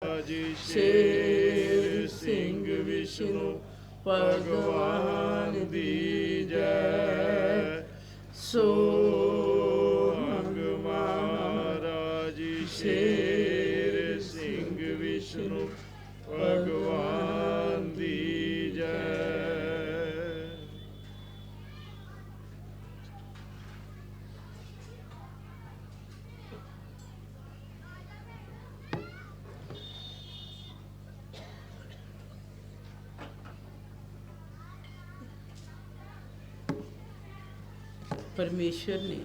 शेर सिंह विष्णु भगवान दी जय। सोहंग महाराज शेर सिंह विष्णु भगवान दी जय। परमेश्वर ने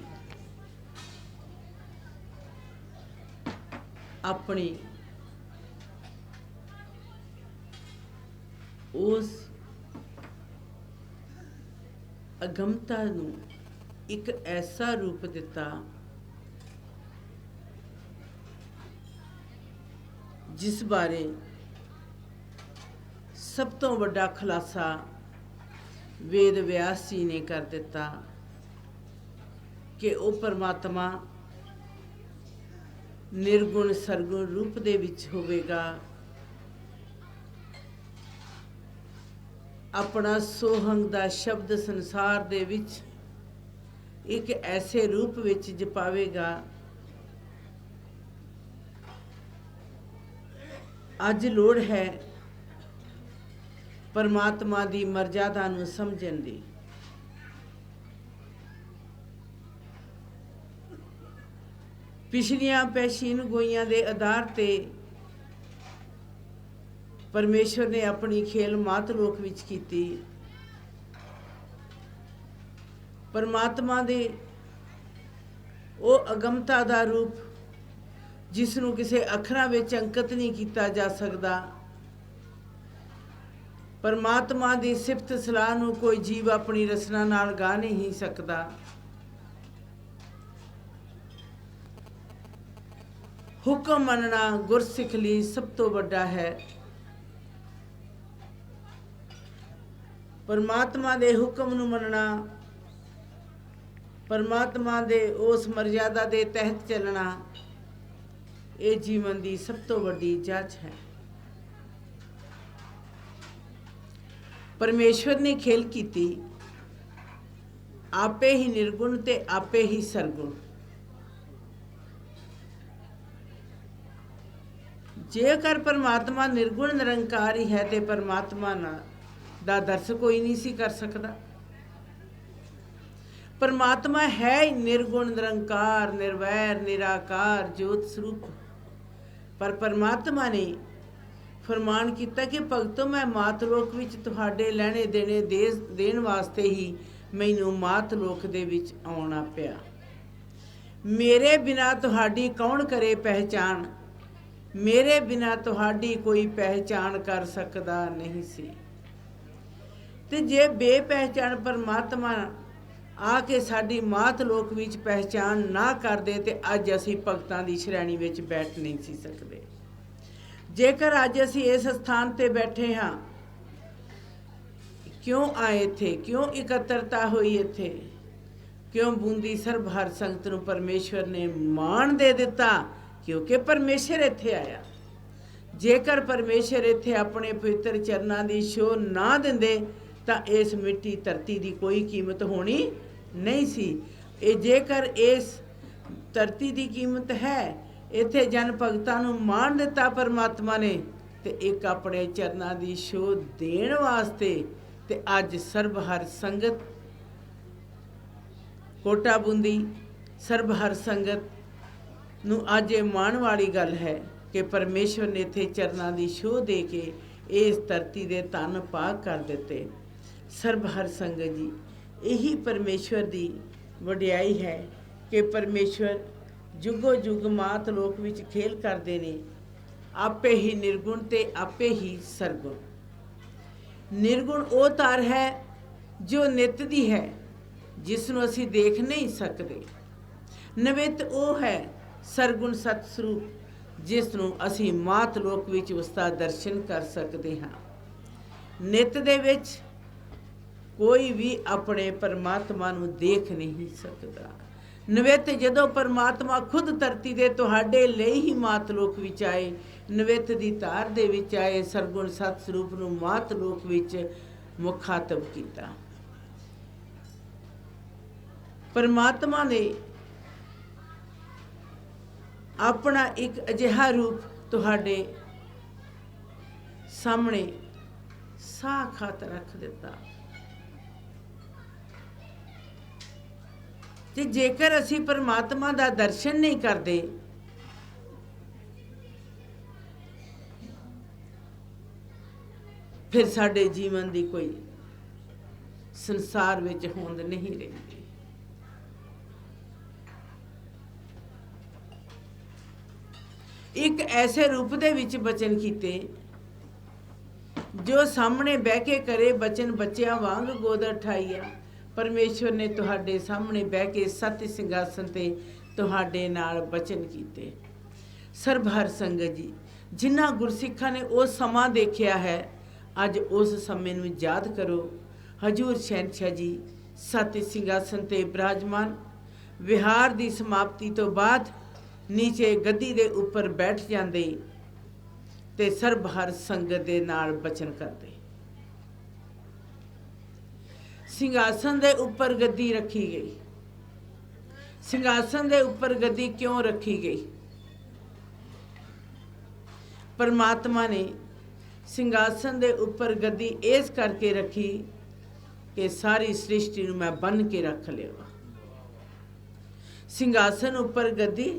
अपनी उस अगमता नूं एक ऐसा रूप दिता जिस बारे सब तो वड्डा खुलासा वेद व्यास जी ने कर दिता कि वो परमात्मा निर्गुण सरगुण रूप दे विच होवेगा। अपना सोहंग दा शब्द संसार दे विच एक ऐसे रूप विच जपावेगा। अज लोड़ है परमात्मा दी मर्यादा नूं समझण दी। पिछलियां पेशीन गोइयां दे आधार ते परमेश्वर ने अपनी खेल मातलोक विच कीती। परमात्मा दे वो अगमता दा रूप जिसनों किसी अखरां विच अंकित नहीं किया जा सकता। परमात्मा दी सिफत सलाह नूं कोई जीव अपनी रचना नाल गा नहीं सकता। हुक्म मनना गुरसिख लई सब तो वड्डा है। परमात्मा दे हुक्म नूं मनना, परमात्मा दे उस मर्यादा दे तहत चलना, ये जीवन की सब तो वड्डी जाच है। परमेश्वर ने खेल की आपे ही निर्गुण ते आपे ही सरगुण। जेकर परमात्मा निर्गुण निरंकार ही है तो परमात्मा दा दर्श कोई नहीं सी कर सकता। परमात्मा है ही निर्गुण निरंकार निर्वैर निराकार ज्योत स्वरूप। पर परमात्मा ने फरमान किया कि भगतों मैं मातलोक विच तुहाडे लैणे देने देण वास्ते ही मैनू मातलोक दे विच आउणा पिया। मेरे बिना तुहाडी कौन करे पहचान, मेरे बिना तुहाडी कोई पहचान कर सकदा नहीं सी। ते जे बेपहचान परमात्मा आके साडी मात लोक विच पहचान ना कर दे ते अज असी भगतां दी श्रेणी विच बैठ नहीं सी सकदे। जेकर अज असी इस स्थान ते बैठे हाँ, क्यों आए थे, क्यों इकत्रता हुई इत्थे, क्यों बूंदी सर्ब हर संगत नूं परमेश्वर ने मान दे दिता, क्योंकि परमेश्वर इत्थे आया। जेकर परमेश्वर इत्थे अपने पवित्र चरनां दी शोह ना दिंदे तां इस मिट्टी धरती की कोई कीमत होनी नहीं सी। ये जेकर इस धरती की कीमत है, इत्थे जन भगतां नूं मान दिता परमात्मा ने ते एक अपने चरनां दी शोह देण वास्ते ते अज सर्ब हर संगत कोटा बूंदी सर्ब हर संगत नूं अज ये माण वाली गल है कि परमेश्वर ने इत्थे चरनां दी शोह दे के इस धरती दे तन पाक कर दिते। सर्ब हर संगत जी, यही परमेश्वर दी वडियाई है कि परमेश्वर जुगो जुग मात लोक विच खेल करदे ने। आपे ही निर्गुण ते आपे ही सरगुण। निर्गुण वो तार है जो नित दी है, जिसनों असी देख नहीं सकते। नवित वो है सरगुण सतस्वरूप, जिसनों असी मात लोक विच उसका दर्शन कर सकते हाँ। नित दे विच कोई भी अपने परमात्मा नूं देख नहीं सकता। नवित जदों परमात्मा खुद धरती दे तुहाडे लई ही मात लोक विच आए, ਨਵਿਤ ਦੀ ਧਾਰ ਦੇ ਵਿੱਚ ਆਏ ਸਰਗੁਣ ਸਤ ਸਰੂਪ ਨੂੰ ਮਾਤ ਲੋਕ ਵਿੱਚ ਮੁਖਾਤਬ ਕੀਤਾ। ਪਰਮਾਤਮਾ ਨੇ ਆਪਣਾ ਇੱਕ ਅਜਿਹਾ ਰੂਪ ਤੁਹਾਡੇ ਸਾਹਮਣੇ ਸਾਖਾਤ ਰੱਖ ਦਿੱਤਾ ਤੇ ਜੇਕਰ ਅਸੀਂ ਪਰਮਾਤਮਾ ਦਾ ਦਰਸ਼ਨ ਨਹੀਂ ਕਰਦੇ ਫਿਰ ਸਾਡੇ ਜੀਵਨ ਦੀ ਕੋਈ ਸੰਸਾਰ ਵਿੱਚ ਹੋਂਦ ਨਹੀਂ ਰਹਿੰਦੀ। ਇੱਕ ਐਸੇ ਰੂਪ ਦੇ ਵਿੱਚ ਬਚਨ ਕੀਤੇ ਜੋ ਸਾਹਮਣੇ ਬਹਿ ਕੇ ਕਰੇ ਬਚਨ ਬੱਚਿਆਂ ਵਾਂਗ ਗੋਦ ਉਠਾਈਆ। ਪਰਮੇਸ਼ਵਰ ਨੇ ਤੁਹਾਡੇ ਸਾਹਮਣੇ ਬਹਿ ਕੇ ਸਤਿ ਸਿੰਘਾਸਨ ਤੇ ਤੁਹਾਡੇ ਨਾਲ ਬਚਨ ਕੀਤੇ। ਸਰਬ ਹਰ ਸੰਗਤ ਜੀ, ਜਿਨ੍ਹਾਂ ਗੁਰਸਿੱਖਾਂ ਨੇ ਉਹ ਸਮਾਂ ਦੇਖਿਆ ਹੈ, ਅੱਜ ਉਸ ਸਮੇਂ ਨੂੰ ਯਾਦ ਕਰੋ। ਹਜੂਰ ਸ਼ਹਿਨशाह ਜੀ ਸਤਿ ਸਿੰਘਾਸਨ ਤੇ ਬਿਰਾਜਮਾਨ ਵਿਹਾਰ ਦੀ ਸਮਾਪਤੀ ਤੋਂ ਬਾਅਦ ਨੀਚੇ ਗੱਦੀ ਦੇ ਉੱਪਰ ਬੈਠ ਜਾਂਦੇ ਤੇ ਸਰਬ ਹਰ ਸੰਗਤ ਦੇ ਨਾਲ ਬਚਨ ਕਰਦੇ। ਸਿੰਘਾਸਨ ਦੇ ਉੱਪਰ ਗੱਦੀ ਰੱਖੀ ਗਈ। ਸਿੰਘਾਸਨ ਦੇ ਉੱਪਰ ਗੱਦੀ ਕਿਉਂ ਰੱਖੀ ਗਈ? ਪਰਮਾਤਮਾ ਨੇ ਸਿੰਘਾਸਨ ਦੇ ਉੱਪਰ ਗੱਦੀ ਇਸ ਕਰਕੇ ਰੱਖੀ ਕਿ ਸਾਰੀ ਸ੍ਰਿਸ਼ਟੀ ਨੂੰ ਮੈਂ ਬੰਨ ਕੇ ਰੱਖ ਲਿਆ। ਸਿੰਘਾਸਨ ਉੱਪਰ ਗੱਦੀ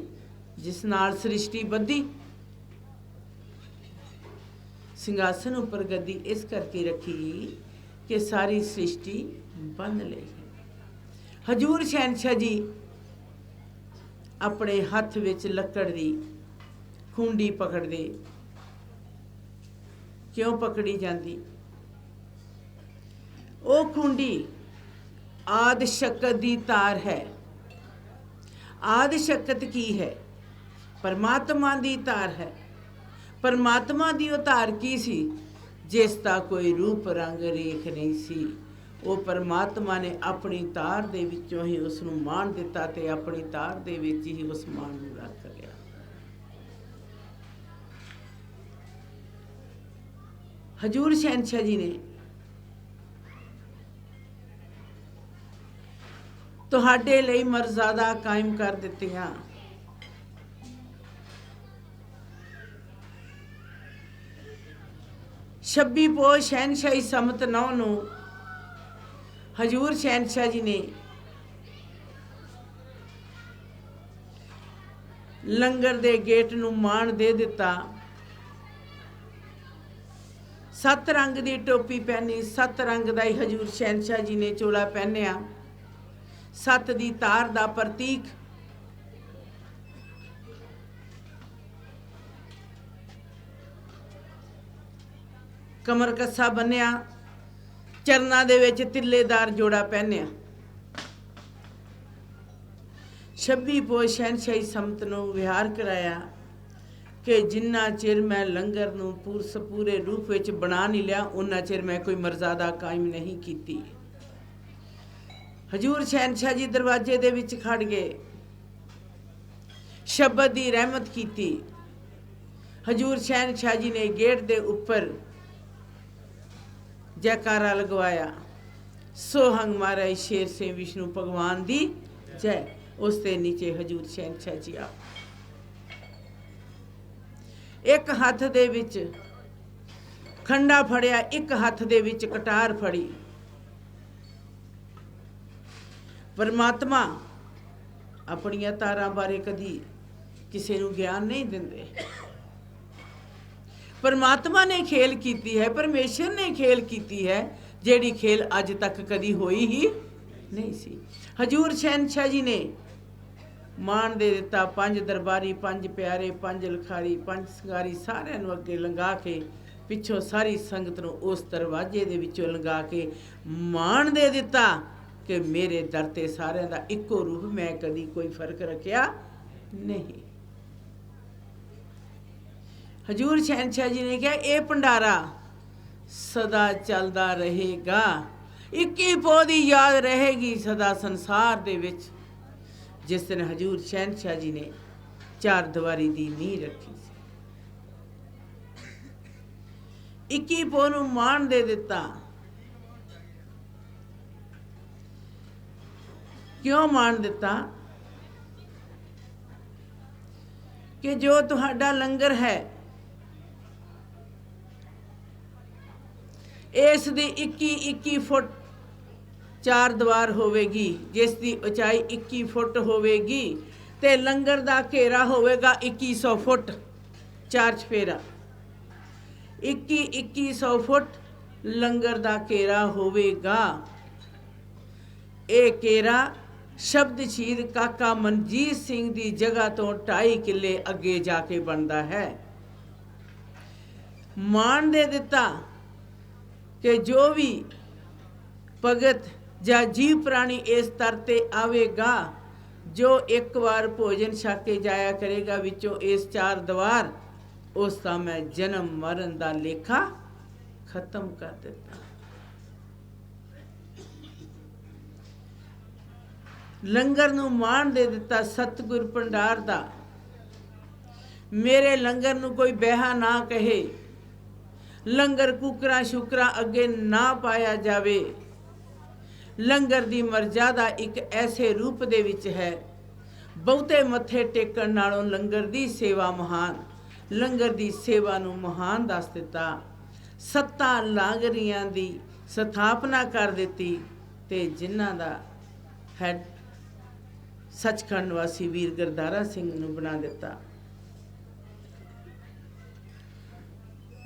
ਜਿਸ ਨਾਲ ਸ੍ਰਿਸ਼ਟੀ ਬੱਧੀ। ਸਿੰਘਾਸਨ ਉੱਪਰ ਗੱਦੀ ਇਸ ਕਰਕੇ ਰੱਖੀ ਕਿ ਸਾਰੀ ਸ੍ਰਿਸ਼ਟੀ ਬੰਨ ਲਈ। ਹਜੂਰ ਸ਼ਹਿਨशाह ਜੀ ਆਪਣੇ ਹੱਥ ਵਿੱਚ ਲੱਕੜ ਦੀ ਖੁੰਡੀ ਪਕੜਦੇ। ਕਿਉਂ ਪਕੜੀ ਜਾਂਦੀ? ਉਹ ਖੁੰਡੀ ਆਦਿ ਸ਼ਕਤ ਦੀ ਤਾਰ ਹੈ। ਆਦਿ ਸ਼ਕਤ ਕੀ ਹੈ? ਪਰਮਾਤਮਾ ਦੀ ਤਾਰ ਹੈ। ਪਰਮਾਤਮਾ ਦੀ ਉਹ ਤਾਰ ਕੀ ਸੀ? ਜਿਸ ਦਾ ਕੋਈ ਰੂਪ ਰੰਗ ਰੇਖ ਨਹੀਂ ਸੀ। ਉਹ ਪਰਮਾਤਮਾ ਨੇ ਆਪਣੀ ਤਾਰ ਦੇ ਵਿੱਚੋਂ ਹੀ ਉਸ ਨੂੰ ਮਾਣ ਦਿੱਤਾ ਤੇ ਆਪਣੀ ਤਾਰ ਦੇ ਵਿੱਚ ਹੀ ਉਸ ਮਾਣ ਨੂੰ ਰੱਖ ਲਿਆ। ਹਜੂਰ ਸ਼ਹਿਨशाह ਜੀ ਨੇ ਤੁਹਾਡੇ ਲਈ ਮਰਜ਼ਾਦਾ ਕਾਇਮ ਕਰ ਦਿੱਤੀਆਂ। ਛੱਬੀ ਪੋਹ ਸ਼ਹਿਨशाही ਸਮਤ 9 ਨੂੰ ਹਜੂਰ ਸ਼ਹਿਨशाह ਜੀ ਨੇ ਲੰਗਰ ਦੇ ਗੇਟ ਨੂੰ ਮਾਣ ਦੇ ਦਿੱਤਾ। 7 ਰੰਗ ਦੀ ਟੋਪੀ ਪਹਿਨੀ। 7 ਰੰਗ ਦਾ ਹੀ ਹਜੂਰ ਸ਼ਹਿਨशाह ਜੀ ਨੇ ਚੋਲਾ ਪਹਿਨਿਆ। 7 ਦੀ ਤਾਰ ਦਾ ਪ੍ਰਤੀਕ ਕਮਰ ਕੱਸਾ ਬੰਨਿਆ। ਚਰਨਾਂ ਦੇ ਵਿੱਚ ਤਿੱਲੇਦਾਰ ਜੋੜਾ ਪਹਿਨਿਆ। 26 ਪੋਹ ਸ਼ਹਿਨशाही ਸਮਤ ਨੂੰ ਵਿਹਾਰ ਕਰਾਇਆ ਕਿ ਜਿੰਨਾ ਚਿਰ ਮੈਂ ਲੰਗਰ ਨੂੰ ਪੂਰੇ ਰੂਪ ਵਿੱਚ ਬਣਾ ਨਹੀਂ ਲਿਆ ਉਨਾ ਚਿਰ ਮੈਂ ਕੋਈ ਮਰਜ਼ਾਦਾ ਕਾਇਮ ਨਹੀਂ ਕੀਤੀ। ਹਜੂਰ ਸ਼ਹਿਨशाह ਜੀ ਦਰਵਾਜ਼ੇ ਦੇ ਵਿੱਚ ਖੜ ਗਏ। ਸ਼ਬਦ ਦੀ ਰਹਿਮਤ ਕੀਤੀ। ਹਜੂਰ ਸ਼ਹਿਨशाह ਜੀ ਨੇ ਗੇਟ ਦੇ ਉੱਪਰ ਜੈਕਾਰਾ ਲਗਵਾਇਆ। ਸੋਹੰਗ ਮਾਰੇ ਸ਼ੇਰ ਸੇ ਵਿਸ਼ਨੂੰ ਭਗਵਾਨ ਦੀ ਜੈ। ਉਸ ਦੇ ਨੀਚੇ ਹਜੂਰ ਸ਼ਹਿਨशाह ਜੀ ਆ। ਇੱਕ ਹੱਥ ਦੇ ਵਿੱਚ ਖੰਡਾ ਫੜਿਆ, ਇੱਕ ਹੱਥ ਦੇ ਵਿੱਚ ਕਟਾਰ ਫੜੀ। ਪਰਮਾਤਮਾ ਆਪਣੀਆਂ ਤਾਰਾਂ ਬਾਰੇ ਕਦੀ ਕਿਸੇ ਨੂੰ ਗਿਆਨ ਨਹੀਂ ਦਿੰਦੇ। ਪਰਮਾਤਮਾ ਨੇ ਖੇਲ ਕੀਤੀ ਹੈ, ਪਰਮੇਸ਼ਰ ਨੇ ਖੇਲ ਕੀਤੀ ਹੈ, ਜਿਹੜੀ ਖੇਲ ਅੱਜ ਤੱਕ ਕਦੀ ਹੋਈ ਹੀ ਨਹੀਂ ਸੀ। ਹਜੂਰ ਸ਼ਹਿਨशाह ਜੀ ਨੇ ਮਾਣ ਦੇ ਦਿੱਤਾ। 5 ਦਰਬਾਰੀ, 5 ਪਿਆਰੇ, 5 ਲਖਾਰੀ, 5 ਸੰਗਾਰੀ ਸਾਰਿਆਂ ਨੂੰ ਅੱਗੇ ਲੰਘਾ ਕੇ ਪਿੱਛੋਂ ਸਾਰੀ ਸੰਗਤ ਨੂੰ ਉਸ ਦਰਵਾਜ਼ੇ ਦੇ ਵਿੱਚੋਂ ਲੰਘਾ ਕੇ ਮਾਣ ਦੇ ਦਿੱਤਾ ਕਿ ਮੇਰੇ ਦਰ ਤੇ ਸਾਰਿਆਂ ਦਾ ਇੱਕੋ ਰੂਪ, ਮੈਂ ਕਦੀ ਕੋਈ ਫਰਕ ਰੱਖਿਆ ਨਹੀਂ। ਹਜੂਰ ਸ਼ਹਿਨशाह ਜੀ ਨੇ ਕਿਹਾ ਇਹ ਭੰਡਾਰਾ ਸਦਾ ਚੱਲਦਾ ਰਹੇਗਾ। 21 ਪੋਹ ਦੀ ਯਾਦ ਰਹੇਗੀ ਸਦਾ ਸੰਸਾਰ ਦੇ ਵਿੱਚ। ਜਿਸ ਦਿਨ ਹਜੂਰ ਸ਼ਹਿਨशाह ਜੀ ਨੇ 4 ਦੀਵਾਰੀ ਦੀ ਨੀਂਹ ਰੱਖੀ ਸੀ। 21 ਪੋਹ ਨੂੰ ਮਾਣ ਦੇ ਦਿੱਤਾ। ਕਿਉਂ ਮਾਣ ਦਿੱਤਾ? ਕਿ ਜੋ ਤੁਹਾਡਾ ਲੰਗਰ ਹੈ ਇਸ ਦੀ 21 ਫੁੱਟ 4 ਦੀਵਾਰ ਹੋਵੇਗੀ, ਜਿਸ ਦੀ ਉਚਾਈ 21 ਫੁੱਟ ਹੋਵੇਗੀ ਤੇ ਲੰਗਰ ਦਾ ਘੇਰਾ ਹੋਵੇਗਾ 2100 ਫੁੱਟ 4 ਚਫੇਰਾ। 2100 ਫੁੱਟ ਲੰਗਰ ਦਾ ਘੇਰਾ ਹੋਵੇਗਾ। ਇਹ ਘੇਰਾ ਸ਼ਬਦ ਸ਼ਹੀਦ ਕਾਕਾ ਮਨਜੀਤ ਸਿੰਘ ਦੀ ਜਗ੍ਹਾ ਤੋਂ 2.5 ਕਿੱਲੇ ਅੱਗੇ ਜਾ ਕੇ ਬਣਦਾ ਹੈ। ਮਾਣ ਦੇ ਦਿੱਤਾ ਕਿ ਜੋ ਵੀ ਭਗਤ ਜਾਂ ਜੀਵ ਪ੍ਰਾਣੀ ਇਸ ਦਰ ਤੇ ਆਵੇਗਾ, ਜੋ ਇੱਕ ਵਾਰ ਭੋਜਨ ਛਕ ਕੇ ਜਾਇਆ ਕਰੇਗਾ ਵਿੱਚੋਂ ਇਸ 4 ਦੀਵਾਰ, ਉਸ ਦਾ ਮੈਂ ਜਨਮ ਮਰਨ ਦਾ ਲੇਖਾ ਖਤਮ ਕਰ ਦਿੱਤਾ। ਲੰਗਰ ਨੂੰ ਮਾਣ ਦੇ ਦਿੱਤਾ ਸਤਿਗੁਰ ਭੰਡਾਰ ਦਾ। ਮੇਰੇ ਲੰਗਰ ਨੂੰ ਕੋਈ ਬੇਹਾ ਨਾ ਕਹੇ, ਲੰਗਰ ਕੁਕਰਾਂ ਸ਼ੁਕਰਾਂ ਅੱਗੇ ਨਾ ਪਾਇਆ ਜਾਵੇ। ਲੰਗਰ ਦੀ ਮਰਜ਼ਾਦਾ ਇੱਕ ਐਸੇ ਰੂਪ ਦੇ ਵਿੱਚ ਹੈ, ਬਹੁਤੇ ਮੱਥੇ ਟੇਕਣ ਨਾਲੋਂ ਲੰਗਰ ਦੀ ਸੇਵਾ ਮਹਾਨ। ਲੰਗਰ ਦੀ ਸੇਵਾ ਨੂੰ ਮਹਾਨ ਦੱਸ ਦਿੱਤਾ। 7 ਲਾਂਗਰੀਆਂ ਦੀ ਸਥਾਪਨਾ ਕਰ ਦਿੱਤੀ ਤੇ ਜਿਨ੍ਹਾਂ ਦਾ ਹੈਡ ਸੱਚਖੰਡ ਵਾਸੀ ਵੀਰ ਗੁਰਦਾਰਾ ਸਿੰਘ ਨੂੰ ਬਣਾ ਦਿੱਤਾ।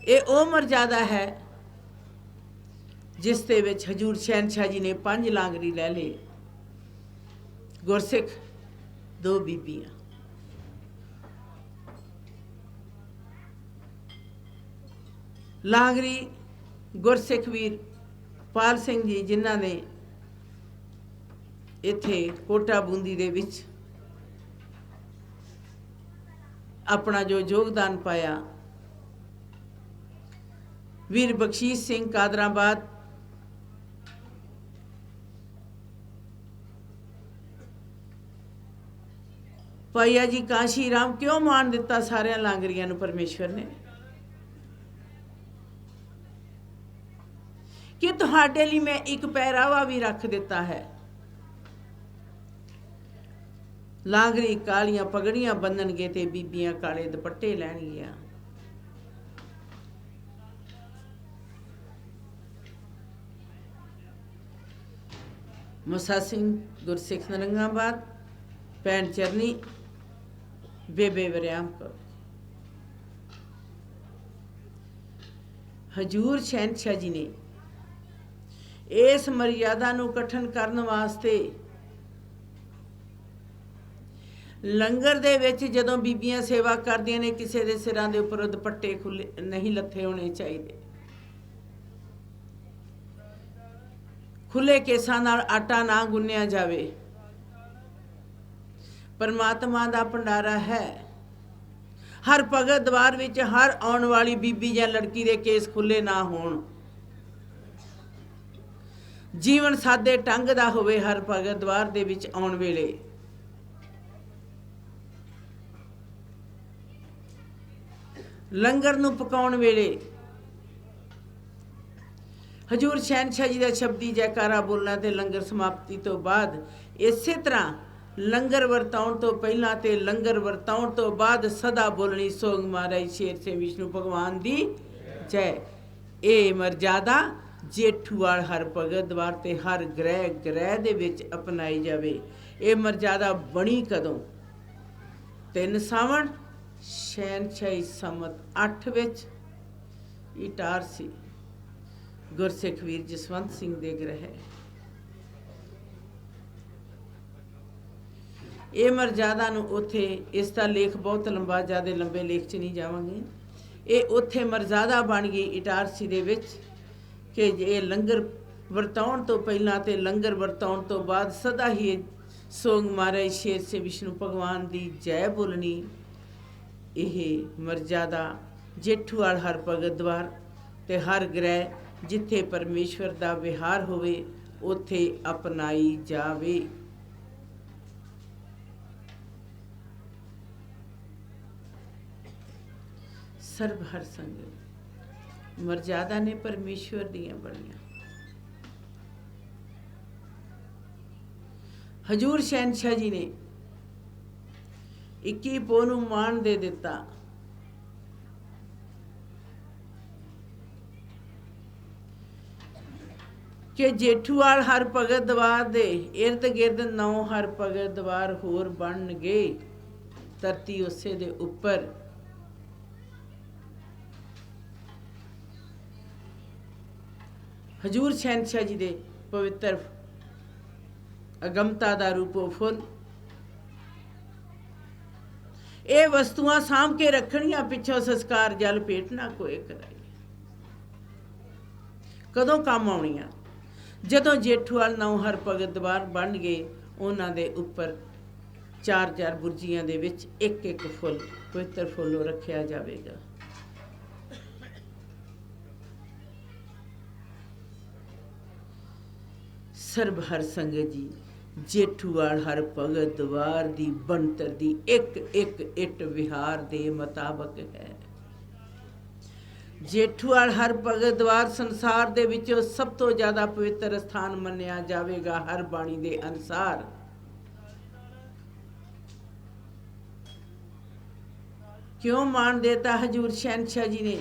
ਇਹ ਉਹ ਮਰਜ਼ਾਦਾ ਹੈ ਜਿਸ ਦੇ ਵਿੱਚ ਹਜੂਰ ਸ਼ਹਿਨशाह ਜੀ ਨੇ 5 ਲਾਂਗਰੀ ਲੈ ਲਏ, ਗੁਰਸਿੱਖ 2 ਬੀਬੀਆਂ। ਲਾਂਗਰੀ ਗੁਰਸਿੱਖ ਵੀਰ ਪਾਲ ਸਿੰਘ ਜੀ, ਜਿਨ੍ਹਾਂ ਨੇ ਇੱਥੇ ਕੋਟਾ ਬੂੰਦੀ ਦੇ ਵਿੱਚ ਆਪਣਾ ਜੋ ਯੋਗਦਾਨ ਪਾਇਆ। ਵੀਰ ਬਖਸ਼ੀਸ਼ ਸਿੰਘ ਕਾਦਰਾਬਾਦ, ਭਾਈਆ ਜੀ ਕਾਂਸ਼ੀ ਰਾਮ। ਕਿਉਂ ਮਾਣ ਦਿੱਤਾ ਸਾਰਿਆਂ ਲਾਂਗਰੀਆਂ ਨੂੰ ਪਰਮੇਸ਼ਵਰ ਨੇ? ਕਿ ਤੁਹਾਡੇ ਲਈ ਮੈਂ ਇੱਕ ਪਹਿਰਾਵਾ ਵੀ ਰੱਖ ਦਿੱਤਾ ਹੈ। ਲਾਂਗਰੀ ਕਾਲੀਆਂ ਪਗੜੀਆਂ ਬੰਨਣਗੇ ਤੇ ਬੀਬੀਆਂ ਕਾਲੇ ਦੁਪੱਟੇ ਲੈਣਗੀਆਂ। ਮੁਸਾ ਸਿੰਘ ਗੁਰਸਿੱਖ ਨਰੰਗਾਬਾਦ, ਭੈਣ ਚਰਨੀ ਬੇਬੇ ਵਰਿਆਮ ਕੌਰ। ਹਜੂਰ ਸ਼ਹਿਨशाह ਜੀ ਨੇ ਇਸ ਮਰਿਆਦਾ ਨੂੰ ਕਠਨ ਕਰਨ ਵਾਸਤੇ ਲੰਗਰ ਦੇ ਵਿੱਚ ਜਦੋਂ ਬੀਬੀਆਂ ਸੇਵਾ ਕਰਦੀਆਂ ਨੇ, ਕਿਸੇ ਦੇ ਸਿਰਾਂ ਦੇ ਉੱਪਰ ਦੁਪੱਟੇ ਖੁੱਲੇ ਨਹੀਂ ਲੱਥੇ ਹੋਣੇ ਚਾਹੀਦੇ। ਖੁੱਲੇ ਕੇਸਾਂ ਨਾਲ ਆਟਾ ਨਾ ਗੁੰਨਿਆ ਜਾਵੇ। ਪਰਮਾਤਮਾ ਦਾ ਭੰਡਾਰਾ ਹੈ। ਹਰ ਭਗਤ ਦਵਾਰ ਵਿੱਚ ਹਰ ਆਉਣ ਵਾਲੀ ਬੀਬੀ ਜਾਂ ਲੜਕੀ ਦੇ ਕੇਸ ਖੁੱਲੇ ਨਾ ਹੋਣ। ਜੀਵਨ ਸਾਦੇ ਢੰਗ ਦਾ ਹੋਵੇ ਹਰ ਭਗਤ ਦਵਾਰ ਦੇ ਵਿੱਚ ਆਉਣ ਵੇਲੇ। ਲੰਗਰ ਨੂੰ ਪਕਾਉਣ ਵੇਲੇ ਹਜੂਰ ਸ਼ਹਿਨशाह ਜੀ ਦਾ ਸ਼ਬਦੀ ਜੈਕਾਰਾ ਬੋਲਣਾ ਤੇ ਲੰਗਰ ਸਮਾਪਤੀ ਤੋਂ ਬਾਅਦ ਇਸੇ ਤਰ੍ਹਾਂ ਲੰਗਰ ਵਰਤਾਉਣ ਤੋਂ ਪਹਿਲਾਂ ਤੇ ਲੰਗਰ ਵਰਤਾਉਣ ਤੋਂ ਬਾਅਦ ਸਦਾ ਬੋਲਣੀ ਸੋਗ ਮਹਾਰਾਜ ਸ਼ੇਰ ਸੇ ਵਿਸ਼ਨੂੰ ਭਗਵਾਨ ਦੀ ਜੈ। ਇਹ ਮਰਜ਼ਾਦਾ ਜੇਠੂਵਾਲ ਹਰ ਭਗਤ ਦਵਾਰ ਤੇ ਹਰ ਗ੍ਰਹਿ ਦੇ ਵਿੱਚ ਅਪਣਾਈ ਜਾਵੇ। ਇਹ ਮਰਜ਼ਾਦਾ ਬਣੀ ਕਦੋਂ? 3 ਸਾਵਣ ਸ਼ਹਿਨशाह ਸੰਮਤ 8 ਵਿੱਚ ਇਟਾਰਸੀ ਗੁਰਸਿੱਖ ਵੀਰ ਜਸਵੰਤ ਸਿੰਘ ਦੇ ਗ੍ਰਹਿ। ਇਹ ਮਰਜ਼ਾਦਾ ਨੂੰ ਉੱਥੇ, ਇਸ ਦਾ ਲੇਖ ਬਹੁਤ ਲੰਬਾ, ਜ਼ਿਆਦਾ ਲੰਬੇ ਲੇਖ 'ਚ ਨਹੀਂ ਜਾਵਾਂਗੇ। ਇਹ ਉੱਥੇ ਮਰਜ਼ਾਦਾ ਬਣ ਗਈ ਇਟਾਰਸੀ ਦੇ ਵਿੱਚ ਕਿ ਇਹ ਲੰਗਰ ਵਰਤਾਉਣ ਤੋਂ ਪਹਿਲਾਂ ਤੇ ਲੰਗਰ ਵਰਤਾਉਣ ਤੋਂ ਬਾਅਦ ਸਦਾ ਹੀ ਸੋਗ ਮਹਾਰਾਜ ਸ਼ੇਰ ਸੇ ਵਿਸ਼ਨੂੰ ਭਗਵਾਨ ਦੀ ਜੈ ਬੋਲਣੀ। ਇਹ ਮਰਜ਼ਾਦਾ ਜੇਠੂਵਾਲ ਹਰ ਭਗਤ ਦਵਾਰ ਤੇ ਹਰ ਗ੍ਰਹਿ ਜਿੱਥੇ ਪਰਮੇਸ਼ਵਰ ਦਾ ਵਿਹਾਰ ਹੋਵੇ ਉੱਥੇ ਅਪਣਾਈ ਜਾਵੇ। ਸਰਬ ਹਰ ਸੰਗਤ ਮਰਜ਼ਾਦਾ ਨੇ ਪਰਮੇਸ਼ਵਰ ਦੀਆਂ ਬਣੀਆਂ। ਹਜੂਰ ਸ਼ਹਿਨशाह ਜੀ ਨੇ 21 ਪੋਹ ਨੂੰ ਮਾਣ ਦੇ ਦਿੱਤਾ। ਕਿ ਜੇਠੂਵਾਲ ਹਰ ਭਗਤ ਦਵਾਰ ਦੇ ਇਰਦ ਗਿਰਦ 9 ਹਰ ਭਗਤ ਦਵਾਰ ਹੋਰ ਬਣਨਗੇ। ਧਰਤੀ ਉਸੇ ਦੇ ਉੱਪਰ ਹਜੂਰ ਸ਼ਹਿਨशाह ਜੀ ਦੇ ਪਵਿੱਤਰ ਅਗਮਤਾ ਦਾ ਰੂਪੋ ਫੁੱਲ। ਇਹ ਵਸਤੂਆਂ ਸਾਂਭ ਕੇ ਰੱਖਣੀਆਂ, ਪਿੱਛੋਂ ਸੰਸਕਾਰ ਜਲ ਭੇਟ ਨਾ ਕੋਏ ਕਰਾਈ। ਕਦੋਂ ਕੰਮ ਆਉਣੀਆਂ? ਜਦੋਂ ਜੇਠੂਵਾਲ 9 ਹਰ ਭਗਤ ਦਵਾਰ ਬਣ ਗਏ, ਉਹਨਾਂ ਦੇ ਉੱਪਰ 4-4 ਬੁਰਜੀਆਂ ਦੇ ਵਿੱਚ ਇੱਕ ਫੁੱਲ, ਪਵਿੱਤਰ ਫੁੱਲ ਰੱਖਿਆ ਜਾਵੇਗਾ। ਸਰਬ ਹਰ ਸੰਗਤ ਜੀ, ਜੇਠੂਵਾਲ ਹਰ ਭਗਤ ਦਵਾਰ ਦੀ ਬਣਤਰ ਦੀ ਇੱਕ ਇੱਟ ਵਿਹਾਰ ਦੇ ਮੁਤਾਬਕ ਹੈ। ਜੇਠੂਵਾਲ ਹਰ ਭਗਤ ਦਵਾਰ ਸੰਸਾਰ ਦੇ ਵਿੱਚੋਂ ਸਭ ਤੋਂ ਜ਼ਿਆਦਾ ਪਵਿੱਤਰ ਸਥਾਨ ਮੰਨਿਆ ਜਾਵੇਗਾ ਹਰ ਬਾਣੀ ਦੇ ਅਨੁਸਾਰ। ਕਿਉਂ ਮਾਣ ਦੇਤਾ ਹਜੂਰ ਸ਼ਹਿਨशाह ਜੀ ਨੇ?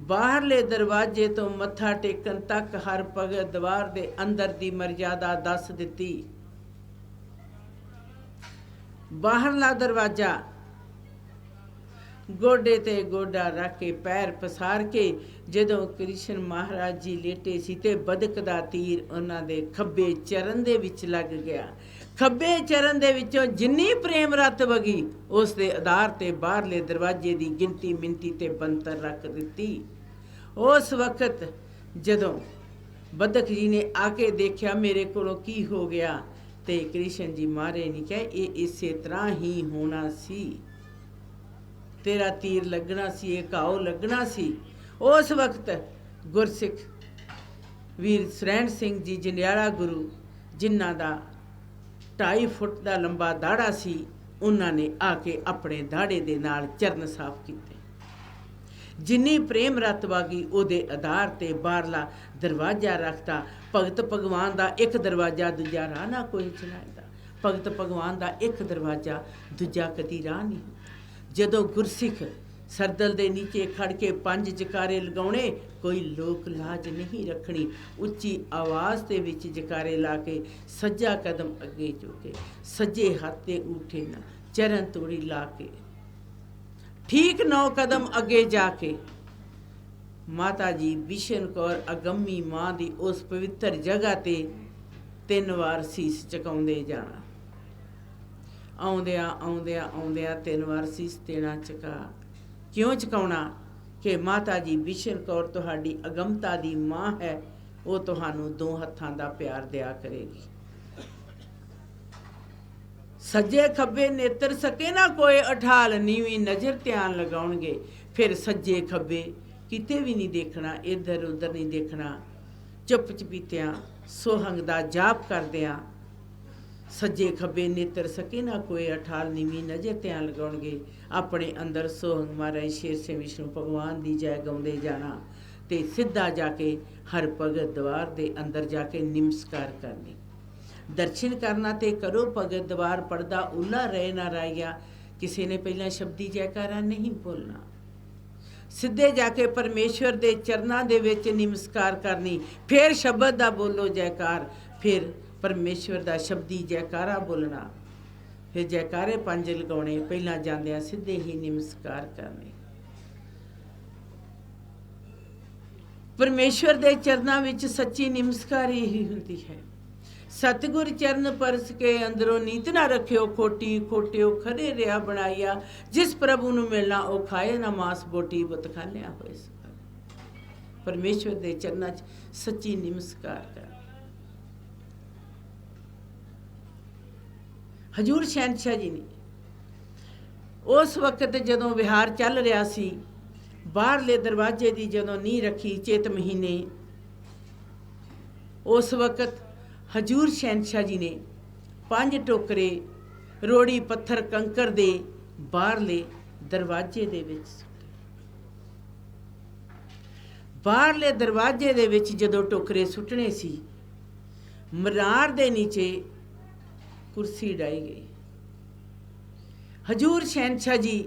ਬਾਹਰਲੇ ਦਰਵਾਜ਼ੇ ਤੋਂ ਮੱਥਾ ਟੇਕਣ ਤੱਕ ਹਰ ਭਗਤ ਦਵਾਰ ਦੇ ਅੰਦਰ ਦੀ ਮਰਜ਼ਾਦਾ ਦੱਸ ਦਿੱਤੀ। ਬਾਹਰਲਾ ਦਰਵਾਜ਼ਾ ਗੋਡੇ ਤੇ ਗੋਡਾ ਰੱਖ ਕੇ ਪੈਰ ਪਸਾਰ ਕੇ ਜਦੋਂ ਕ੍ਰਿਸ਼ਨ ਮਹਾਰਾਜ ਜੀ ਲੇਟੇ ਸੀ ਤੇ ਬਦਕ ਦਾ ਤੀਰ ਉਹਨਾਂ ਦੇ ਖੱਬੇ ਚਰਨ ਦੇ ਵਿੱਚ ਲੱਗ ਗਿਆ। ਖੱਬੇ ਚਰਨ ਦੇ ਵਿੱਚੋਂ ਜਿੰਨੀ ਪ੍ਰੇਮ ਰਤ ਵਗੀ, ਉਸ ਦੇ ਆਧਾਰ ਤੇ ਬਾਹਰਲੇ ਦਰਵਾਜ਼ੇ ਦੀ ਗਿਣਤੀ ਮਿੰਤੀ ਤੇ ਬੰਤਰ ਰੱਖ ਦਿੱਤੀ। ਉਸ ਵਕਤ ਜਦੋਂ ਬਦਕ ਜੀ ਨੇ ਆ ਕੇ ਦੇਖਿਆ ਮੇਰੇ ਕੋਲੋਂ ਕੀ ਹੋ ਗਿਆ, ਤੇ ਕ੍ਰਿਸ਼ਨ ਜੀ ਮਾਰੇ ਨਹੀਂ ਕਹੇ ਇਹ ਇਸੇ ਤਰ੍ਹਾਂ ਹੀ ਹੋਣਾ ਸੀ, ਤੇਰਾ ਤੀਰ ਲੱਗਣਾ ਸੀ, ਇਹ ਘਾਉ ਲੱਗਣਾ ਸੀ। ਉਸ ਵਕਤ ਗੁਰਸਿੱਖ ਵੀਰ ਸਰੈਣ ਸਿੰਘ ਜੀ ਜੰਡਿਆਲਾ ਗੁਰੂ, ਜਿਨ੍ਹਾਂ ਦਾ 2.5 ਫੁੱਟ ਦਾ ਲੰਬਾ ਦਾੜਾ ਸੀ, ਉਹਨਾਂ ਨੇ ਆ ਕੇ ਆਪਣੇ ਦਾੜੇ ਦੇ ਨਾਲ ਚਰਨ ਸਾਫ਼ ਕੀਤੇ। ਜਿੰਨੀ ਪ੍ਰੇਮ ਰਤ ਵਾਗੀ ਉਹਦੇ ਆਧਾਰ ਤੇ ਬਾਹਰਲਾ ਦਰਵਾਜ਼ਾ ਰੱਖਤਾ। ਭਗਤ ਭਗਵਾਨ ਦਾ ਇੱਕ ਦਰਵਾਜ਼ਾ, ਦੂਜਾ ਰਾਹ ਨਾ ਕੋਈ ਚਲਾਇਦਾ। ਭਗਤ ਭਗਵਾਨ ਦਾ ਇੱਕ ਦਰਵਾਜ਼ਾ, ਦੂਜਾ ਕਦੀ ਰਾਹ ਨਹੀਂ। ਜਦੋਂ ਗੁਰਸਿੱਖ ਸਰਦਲ ਦੇ ਨੀਚੇ ਖੜ ਕੇ 5 ਜਕਾਰੇ ਲਗਾਉਣੇ, ਕੋਈ ਲੋਕ ਲਾਜ ਨਹੀਂ ਰੱਖਣੀ। ਉੱਚੀ ਆਵਾਜ਼ ਦੇ ਵਿੱਚ ਜਕਾਰੇ ਲਾ ਕੇ ਸੱਜਾ ਕਦਮ ਅੱਗੇ ਚੁੱਕੇ, ਸੱਜੇ ਹੱਥ ਤੇ ਊਠੇ ਨਾ, ਚਰਨ ਤੋੜੀ ਲਾ ਕੇ ਠੀਕ 9 ਕਦਮ ਅੱਗੇ ਜਾ ਕੇ ਮਾਤਾ ਜੀ ਬਿਸ਼ਨ ਕੌਰ ਅਗੰਮੀ ਮਾਂ ਦੀ ਉਸ ਪਵਿੱਤਰ ਜਗ੍ਹਾ ਤੇ 3 ਵਾਰ ਸੀਸ ਚੁਕਾਉਂਦੇ ਜਾਣਾ। ਆਉਂਦਿਆਂ 3 ਵਾਰ ਸੀਸ ਦੇਣਾ ਚੁਕਾ। ਕਿਉਂ ਚੁਕਾਉਣਾ? ਕਿ ਮਾਤਾ ਜੀ ਬਿਸ਼ਨ ਕੌਰ ਤੁਹਾਡੀ ਅਗਮਤਾ ਦੀ ਮਾਂ ਹੈ, ਉਹ ਤੁਹਾਨੂੰ 2 ਹੱਥਾਂ ਦਾ ਪਿਆਰ ਦਿਆ ਕਰੇਗੀ। ਸੱਜੇ ਖੱਬੇ ਨੇਤਰ ਸਕੇ ਨਾ ਕੋਏ ਅਠਾਲ, ਨੀਵੀਂ ਨਜ਼ਰ ਧਿਆਨ ਲਗਾਉਣਗੇ। ਫਿਰ ਸੱਜੇ ਖੱਬੇ ਕਿਤੇ ਵੀ ਨਹੀਂ ਦੇਖਣਾ, ਇੱਧਰ ਉੱਧਰ ਨਹੀਂ ਦੇਖਣਾ। ਚੁੱਪ ਚਪੀਤਿਆਂ ਸੋਹੰਗ ਦਾ ਜਾਪ ਕਰਦਿਆਂ ਸੱਜੇ ਖੱਬੇ ਨੇਤਰ ਸਕੇ ਨਾ ਕੋਏ ਅਠਾਲ, ਨੀਵੀਂ ਨਜ਼ਰ ਧਿਆਨ ਲਗਾਉਣਗੇ। ਆਪਣੇ ਅੰਦਰ ਸੋਹੰਗ ਮਹਾਰਾਜ ਸ਼ੇਰ ਸਿੰਘ ਵਿਸ਼ਨੂੰ ਭਗਵਾਨ ਦੀ ਜੈ ਗਾਉਂਦੇ ਜਾਣਾ ਤੇ ਸਿੱਧਾ ਜਾ ਕੇ ਹਰ ਭਗਤ ਦਵਾਰ ਦੇ ਅੰਦਰ ਜਾ ਕੇ ਨਿਮਸਕਾਰ ਕਰਨੀ। ਦਰਸ਼ਨ ਕਰਨਾ ਤੇ ਕਰੋ ਭਗਤ ਦਵਾਰ ਪੜਦਾ ਉੱਲਾ ਰਹੇ ਨਾ ਰਾਇਆ। ਕਿਸੇ ਨੇ ਪਹਿਲਾਂ ਸ਼ਬਦੀ ਜੈਕਾਰਾ ਨਹੀਂ ਬੋਲਣਾ। ਸਿੱਧੇ ਜਾ ਕੇ ਪਰਮੇਸ਼ਵਰ ਦੇ ਚਰਨਾਂ ਦੇ ਵਿੱਚ ਨਿਮਸਕਾਰ ਕਰਨੀ, ਫਿਰ ਸ਼ਬਦ ਦਾ ਬੋਲੋ ਜੈਕਾਰ, ਫਿਰ ਪਰਮੇਸ਼ਵਰ ਦਾ ਸ਼ਬਦੀ ਜੈਕਾਰਾ ਬੋਲਣਾ, ਫਿਰ ਜੈਕਾਰੇ 5 ਲਗਾਉਣੇ। ਪਹਿਲਾਂ ਜਾਂਦਿਆਂ ਸਿੱਧੇ ਹੀ ਨਿਮਸਕਾਰ ਕਰਨੇ। ਪਰਮੇਸ਼ਵਰ ਦੇ ਚਰਨਾਂ ਵਿੱਚ ਸੱਚੀ ਨਿਮਸਕਾਰ ਹੀ ਹੁੰਦੀ ਹੈ। ਸਤਿਗੁਰ ਚਰਨ ਪਰਸ ਕੇ ਅੰਦਰੋਂ ਨੀਤ ਨਾ ਰੱਖਿਓ ਖੋਟੀ, ਖੋਟਿਓ ਖਰੇ ਰਿਆ ਬਣਾਈਆ। ਜਿਸ ਪ੍ਰਭੂ ਨੂੰ ਮਿਲਣਾ ਉਹ ਖਾਏ ਨਾ ਮਾਸ ਬੋਟੀ, ਬੁਤਖਾਨਿਆ ਹੋਏ ਸਕਾਰ। ਪਰਮੇਸ਼ਵਰ ਦੇ ਚਰਨਾਂ 'ਚ ਸੱਚੀ ਨਿਮਸਕਾਰ ਕਰ। ਹਜੂਰ ਸ਼ਹਿਨशाह ਜੀ ਨੇ ਉਸ ਵਕਤ ਜਦੋਂ ਵਿਹਾਰ ਚੱਲ ਰਿਹਾ ਸੀ, ਬਾਹਰਲੇ ਦਰਵਾਜ਼ੇ ਦੀ ਜਦੋਂ ਨੀਂਹ ਰੱਖੀ ਚੇਤ ਮਹੀਨੇ, ਉਸ ਵਕਤ ਹਜੂਰ ਸ਼ਹਿਨशाह ਜੀ ਨੇ 5 ਟੋਕਰੇ ਰੋੜੀ ਪੱਥਰ ਕੰਕਰ ਦੇ ਬਾਹਰਲੇ ਦਰਵਾਜ਼ੇ ਦੇ ਵਿੱਚ ਸੁੱਟੇ। बाहरले दरवाजे दे विच जदों टोकरे सुट्टने सी, मरार दे नीचे कुर्सी डाई गई। हजूर शहनशाह जी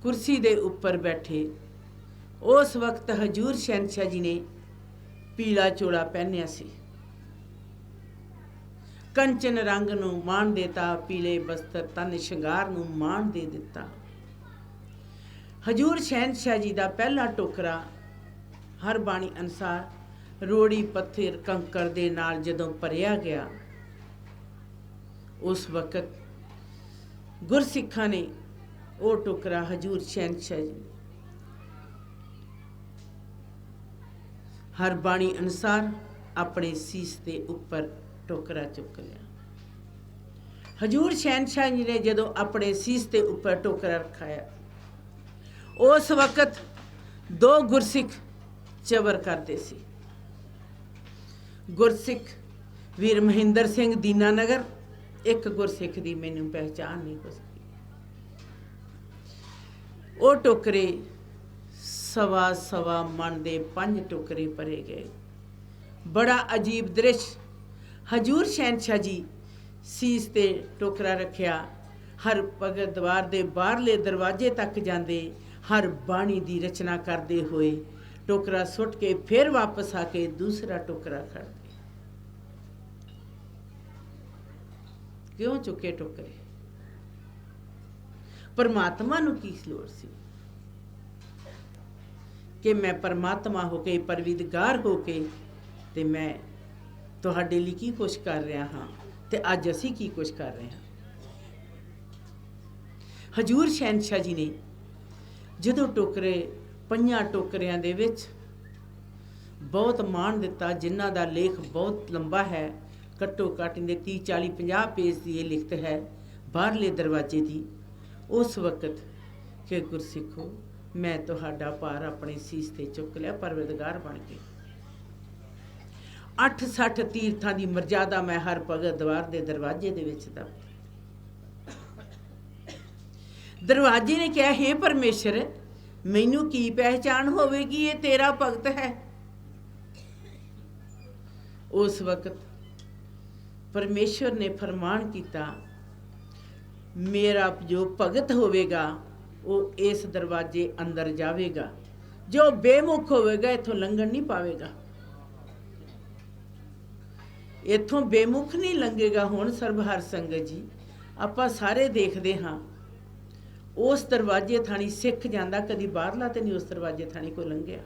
कुर्सी दे उपर बैठे। उस वक्त हजूर शहनशाह जी ने पीला चोला पहनिया सी, कंचन रंग नूं माण देता, पीले बस्तर तन शंगार नूं माण दे दिता। हजूर शहनशाह जी दा पहला टोकरा हर बाणी अनुसार रोड़ी पत्थर कंकड़ दे नाल जदों भरिया गया, उस वक्त गुरसिखां ने वो टोकरा हजूर शहनशाह जी हर बाणी अनुसार अपने सीस के उपर टोकरा चुक लिया। हजूर शहनशाह जी ने जदों अपने सीस के उपर टोकरा रखाया, उस वक्त दो गुरसिख चबर करते सी। गुरसिख वीर महेंद्र सिंह दीनानगर, एक गुरसिख की मैनू पहचान नहीं हो सकी। वो टोकरे सवा सवा मन दे 5 टोकरे भरे गए। बड़ा अजीब दृश्य। हजूर शहनशाह जी सीस ते टोकरा रखिया, हर भगत द्वार दे बाहरले दरवाजे तक जाते, हर बाणी की रचना करते हुए टोकरा सुट के फिर वापस आके दूसरा टोकरा खड़ते। क्यों चुके टोकरे? परमात्मा नूं की लोड़ सी कि मैं परमात्मा होके परविदगार होके ते मैं तुहाडे लई की कुछ कर रहा हाँ, ते अज असीं की कुछ कर रहे हैं। हजूर शहनशाह जी ने जदों टोकरे 5 टोकरियां दे विच बहुत मान दिता, जिन्हां दा लेख बहुत लंबा है, घट्टो घट्ट 30 40 50 पेज की ये लिखत है बाहरले दरवाजे की। उस वक्त कि गुरसिखो मैं तुहाडा भार अपने सीस ते चुक लिया, परवरदिगार बन के 8-60 तीर्थां की मर्यादा मैं हर भगत द्वार के दरवाजे दे विच दा। दरवाजे ने कहा, हे परमेश्वर, मैनू की पहचान होवेगी, ये तेरा भगत है। उस वक्त परमेश्वर ने फरमान किया, मेरा जो भगत होवेगा वो इस दरवाजे अंदर जावेगा, जो बेमुख होवेगा इथों लंघन नहीं पावेगा। इथों बेमुख नहीं लंघेगा। हुण सर्वहर संगत जी आपां सारे देखते हाँ, उस दरवाजे थानी सिख जांदा, कदी बाहरला तो नहीं उस दरवाजे थानी कोई लंघिया।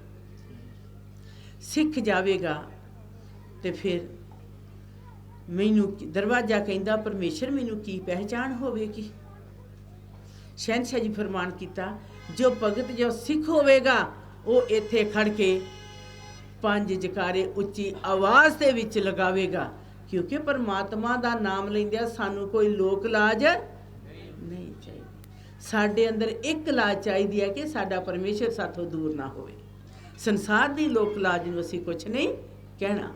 सिख जावेगा तो फिर मैनू दरवाजा कहंदा, परमेश्वर मैनू की पहचान होवेगी। शहनशाह जी फरमान किया, जो भगत जो सिख होवेगा वो इत्थे खड़ के 5 जकारे उच्ची आवाज़ दे विच लगावेगा, क्योंकि परमात्मा दा नाम लैंदिया सानू कोई लोक लाज नहीं चाहिए। साडे अंदर एक लाज चाहिए है कि साडा परमेश्वर साथों दूर ना होवे। संसार दी लोक लाज नूं असीं कुछ नहीं कहना।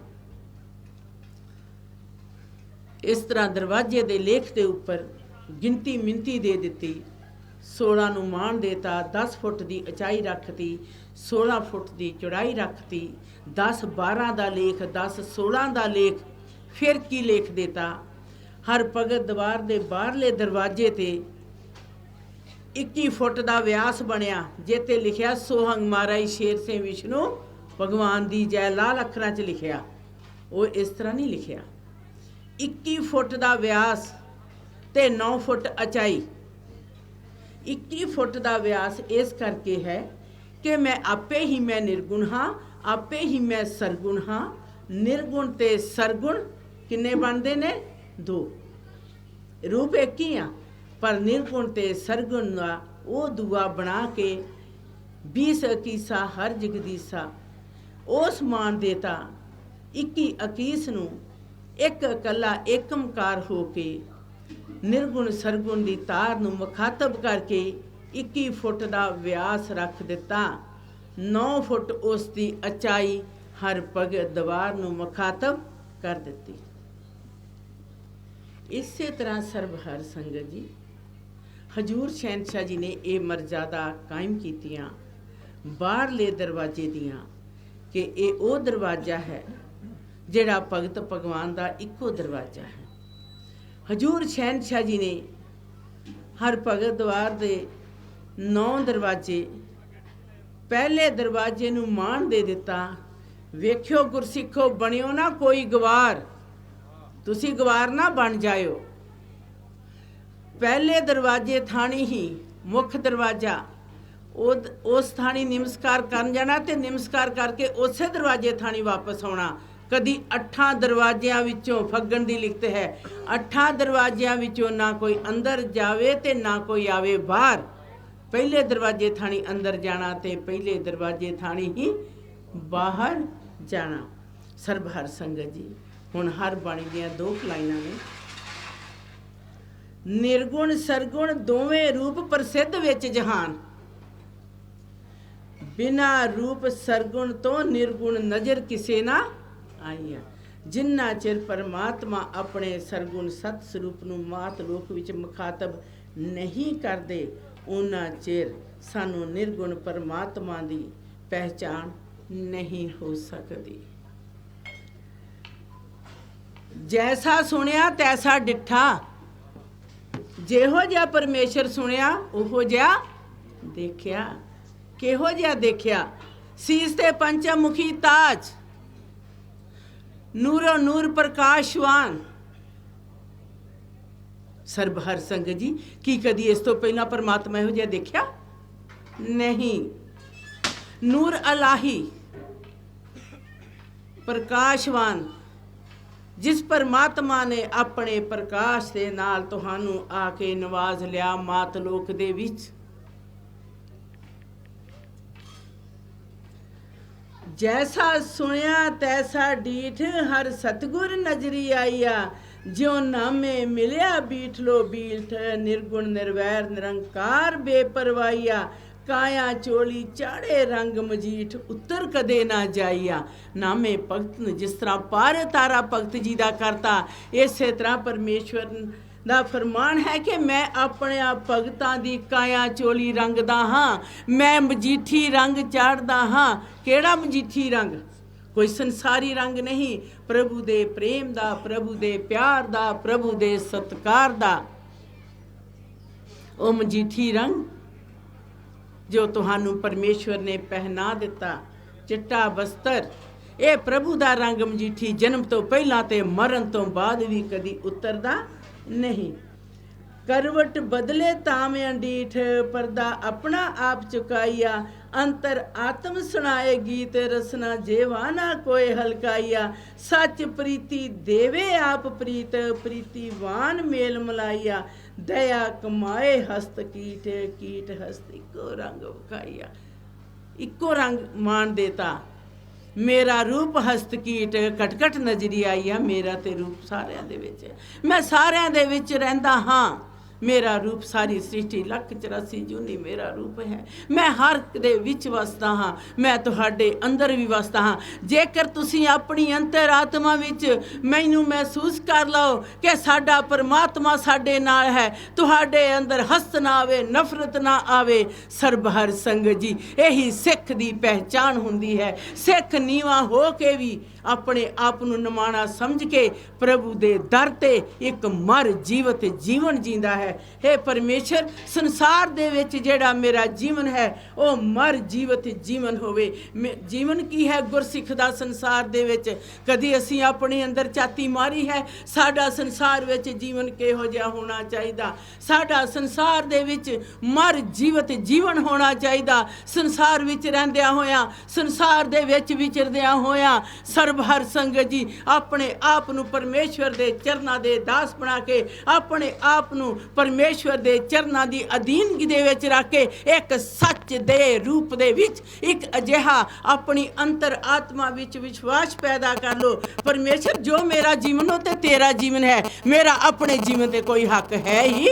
इस तरह दरवाजे दे लेख के उपर गिनती मिनती दे दी। 16 नूं मान देता, 10 फुट की उचाई रखती, 16 फुट की चौड़ाई रखती, 10-12 का लेख, 10-16 का लेख, फिर की लेख देता। हर भगत द्वार के बाहरले दरवाजे ते 21 फुट का व्यास बनया, जिते लिखिया सोहंग माराई शेर से विष्णु भगवान दी जय, लाल अखरां च लिखिया। वो इस तरह नहीं लिखिया। 21 फुट का व्यास ते 9 फुट अचाई। 21 फुट का व्यास इस करके है कि मैं आपे ही मैं निर्गुण हाँ, आपे ही मैं सरगुण हाँ। निर्गुण ते सरगुण किन्ने बनते ने? 2। रूप एक ही आ, पर निर्गुण ते सरगुण का वो दुआ बना के 20 अकीसा हर जगदीसा। उस मान देता 21 अकीस नूं एक कला एकमकार हो के निर्गुण सरगुण की तार नूं मुखातब करके 21 फुट का व्यास रख दिता। 9 फुट उसकी अचाई हर भगत द्वार नूं मुखातब कर दी। इसे तरह सर्वहर संगत जी हजूर शहनशाह जी ने ये मर्यादा कायम कीतियां बाहरले दरवाजे दियां कि ये वो दरवाज़ा है जिहड़ा भगत भगवान का इक्को दरवाज़ा है। हजूर शहनशाह जी ने हर भगत द्वार दे 9 दरवाजे, पहले दरवाजे नूं माण दे दिता। वेख्यो गुरसिखो बनियो ना कोई गवार, तुसी गवार ना बन जाओ। पहले दरवाजे थानी ही मुख दरवाजा, उस थानी नमस्कार कर जाना ते नमस्कार करके उसे दरवाजे थानी वापस आना। कदी 8 दरवाजियां विचों, फग्गण दी लिखत है, 8 दरवाजियां विचों ना कोई अंदर जावे ते ना कोई आवे बाहर। पहले दरवाजे थानी अंदर जाना ते पहले दरवाजे थानी ही बाहर जाना। सरबहर संगत जी, हुण हर बाणी दियां 2 लाइनां ने। निर्गुण सरगुण दोवें रूप प्रसिद्ध विच जहान, बिना रूप सरगुण तो निर्गुण नज़र किसे ना आईया। जिन्ना चिर परमात्मा अपने सरगुण सत स्वरूप नूं मात लोक विच मुखातब नहीं करदे, उन्ना चिर सानू निर्गुण परमात्मा दी पहचान नहीं हो सकती। जैसा सुनिया तैसा डिठा, जेहो जिहा परमेश्वर सुनिया उहो जिहा देखिया। किहो जिहा देखिया? सीस ते पंचमुखी ताज, नूरो नूर प्रकाशवान। सरबहर संगत जी, की कदी इस तो पहला परमात्मा इहो जिहा देखिया नहीं। नूर अलाही, प्रकाशवान, जिस परमात्मा ने अपने प्रकाश दे नाल तुहानू आके नवाज लिया मात लोक दे विच। जैसा सुनिया तैसा डीठ, हर सतगुर नजरी आईया। ज्यों नामे मिलिया बीठ लो बीठ, निर्गुण निर्वैर निरंकार बेपरवाईया। काया चोली चाड़े रंग मजीठ, उत्तर कदे ना जाईया। नामे भगत जिस तरह पार तारा भगत जी दा करता, इसे तरह परमेश्वर दा फरमान है कि मैं अपने आप भगतां दी काया चोली रंगदा हाँ, मैं मजीठी रंग चाड़दा हाँ। केड़ा मजीठी रंग? कोई संसारी रंग नहीं, प्रभु दे प्रेम दा, प्रभु दे प्यार दा, प्रभु दे सत्कार दा। ओ मजीठी रंग जो तुहानू परमेश्वर ने पहना दिता, चिट्टा बस्तर, ये प्रभु दा रंग मजीठी जन्म तो पहला ते मरण तो बाद भी कदी उतरदा नहीं। करवट बदले ताम अंडीठ, पर्दा अपना आप चुकाइया। अंतर आत्म सुनाए गीत, रसना जेवाना कोई हलकाइया। सच प्रीति देवे आप प्रीत, प्रीतिवान मेल मलाइया। दया कमाए हस्त कीट, कीट हस्त इको रंग विखाइया। इको रंग मान देता, मेरा रूप हस्त कीट कटकट नजरी आई है। मेरा ते रूप सारिਆਂ ਦੇ ਵਿੱਚ है, मैं सारिਆਂ ਦੇ ਵਿੱਚ ਰਹਿੰਦਾ हाँ। मेरा रूप सारी सृष्टि 184 जूनी मेरा रूप है। मैं हर दे विच वसदा हाँ, मैं तुहाडे अंदर भी वसदा हाँ। जेकर तुसीं अपनी अंतर आत्मा विच मैनू महसूस कर लो कि साडा परमात्मा साडे नाल है, तुहाडे अंदर हसद ना आवे, नफरत ना आवे। सरबहर संगत जी, यही सिख दी पहचान हुंदी है। सिख नीवा हो के भी अपने आप नूं निमाणा समझ के प्रभु दे दर ते एक मर जीवत जीवन जींदा है। हे परमेश्वर, संसार दे विच जेड़ा मेरा जीवन है वो मर जीवत जीवन होवे। जीवन की है गुरसिख दा संसार दे विच? कदी असीं अपने अंदर चाती मारी है साडा संसार विच जीवन किहो जिहा होना चाहिदा? साडा संसार दे विच मर जीवत जीवन होना चाहिदा। संसार विच रहिंदियां होया, संसार दे विच विचरदियां होया सरबहर संगत जी अपने आप नूं परमेश्वर दे चरनां दे दास बना के, अपने आप नूं परमेश्वर दे चरनां दी अधीनगी दे विच रख के एक सच दे रूप दे विच एक अजिहा अपनी अंतर आत्मा विच विश्वास पैदा कर लो। परमेश्वर, जो मेरा जीवन हो ते तेरा जीवन है, मेरा अपने जीवन ते कोई हक है ही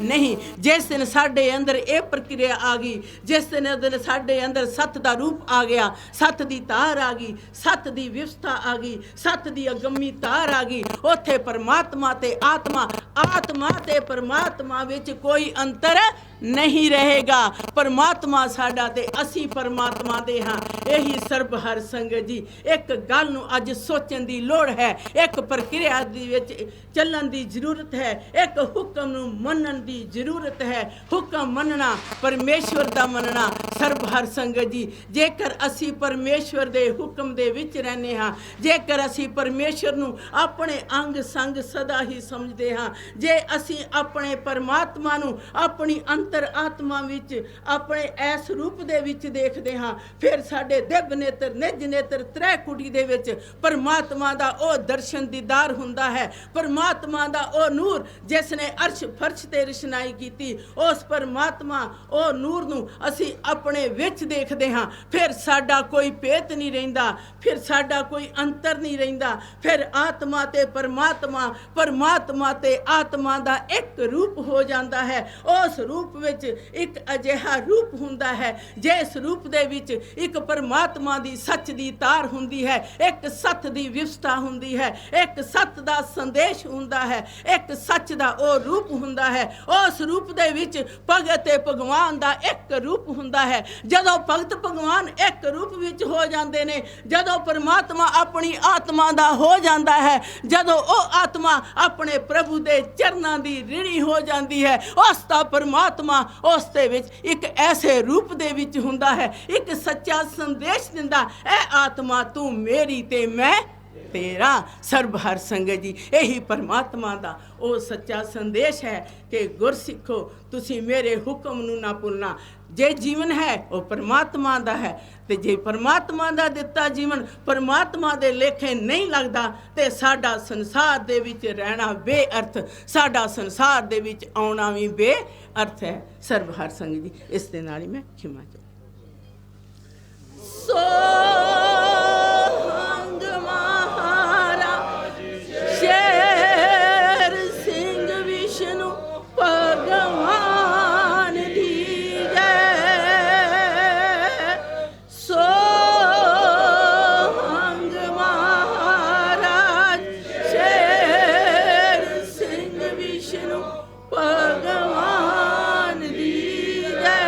नहीं। जिस दिन साडे अंदर ये प्रक्रिया आ गई, जिस दिन साडे अंदर सत का रूप आ गया, सत की तार आ गई, सत की व्यवस्था आ गई, सत की अगमी तार आ गई, उत्थे परमात्मा ते आत्मा, आत्मा ते परमात्मा विच कोई अंतर नहीं रहेगा। परमात्मा साडा ते असी परमात्मा दे हाँ। यही सर्बहर संगत जी एक गल नूं अज सोचण दी लोड़ है, एक प्रक्रिया दी विच चलण दी जरूरत है, एक हुक्म नूं मनण दी जरूरत है। हुक्म मनना परमेश्वर दा मनना। सर्बहर संगत जी जेकर असी परमेश्वर दे हुक्म दे विच रहने हाँ, जेकर असी परमेश्वर नूं अपने अंग संग सदा ही समझदे हाँ, जे असी अपने परमात्मा नूं अपनी अंतर आत्मा विच अपने ऐस रूप दे विच देखदे हाँ, फिर साडे दिव्य नेत्र निज नेत्र त्रै कुटी दे विच परमात्मा दा ओ दर्शन दीदार हुंदा है। परमात्मा दा ओ नूर जिसने अर्श फर्श ते रचनाई कीती, उस परमात्मा ओ नूर नूं असी अपने विच देखदे हाँ। फिर साडा कोई भेत नहीं रहिंदा, फिर साडा कोई अंतर नहीं रहिंदा। फिर आत्मा ते परमात्मा, परमात्मा ते आत्मा दा एक रूप हो जाता है। उस रूप विच एक अजिहा रूप हुंदा है जिस रूप दे विच एक परमात्मा दी सच दी तार हुंदी है, एक सत दी व्यवस्था हुंदी है, एक सत दा संदेश हुंदा है, एक सच दा ओ रूप हुंदा है। उस रूप दे विच भगत ते भगवान दा एक रूप हुंदा है। जदों भगत भगवान एक रूप विच हो जांदे ने, जदों परमात्मा अपनी आत्मा दा हो जांदा है, जदों ओ आत्मा अपने प्रभु दे चरनां दी ऋणी हो जांदी है, उस दा परमात्मा उस दे विच एक ऐसे रूप दे विच हुंदा है, एक सच्चा संदेश दिंदा, ऐ आत्मा तू मेरी ते मैं तेरा। सर्बहर संगत जी यही परमात्मा दा ओ सच्चा संदेश है कि गुरसिखो तुसी मेरे हुक्म नूं ना भुलना। जे जीवन है वो परमात्मा दा है, ते जे परमात्मा दा दिता जीवन परमात्मा दे लेखे नहीं लगदा ते साडा संसार दे विच रहना बेअर्थ, साडा संसार दे विच आउणा भी बेअर्थ है। सर्बहर संगत जी इस दे नाल ही मैं खिमा चाहूँ। सोहंग महाराज शेर सिंह विष्णु भगवान दी जय। सोहंग महाराज शेर सिंह विष्णु भगवान दी जय।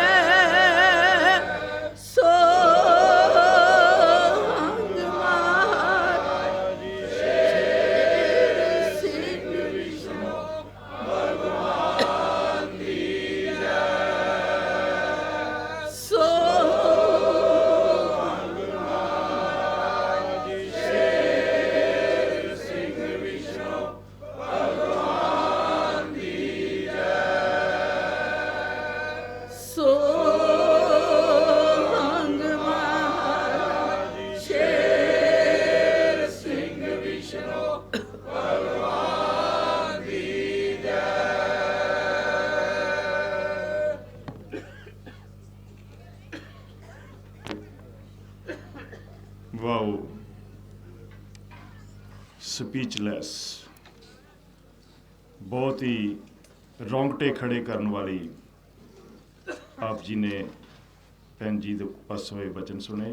ਵਾਓ, ਸਪੀਚਲੈਸ, बहुत ही रोंगटे खड़े करने वाली आप जी ने भैन जी के पास हुए वचन सुने।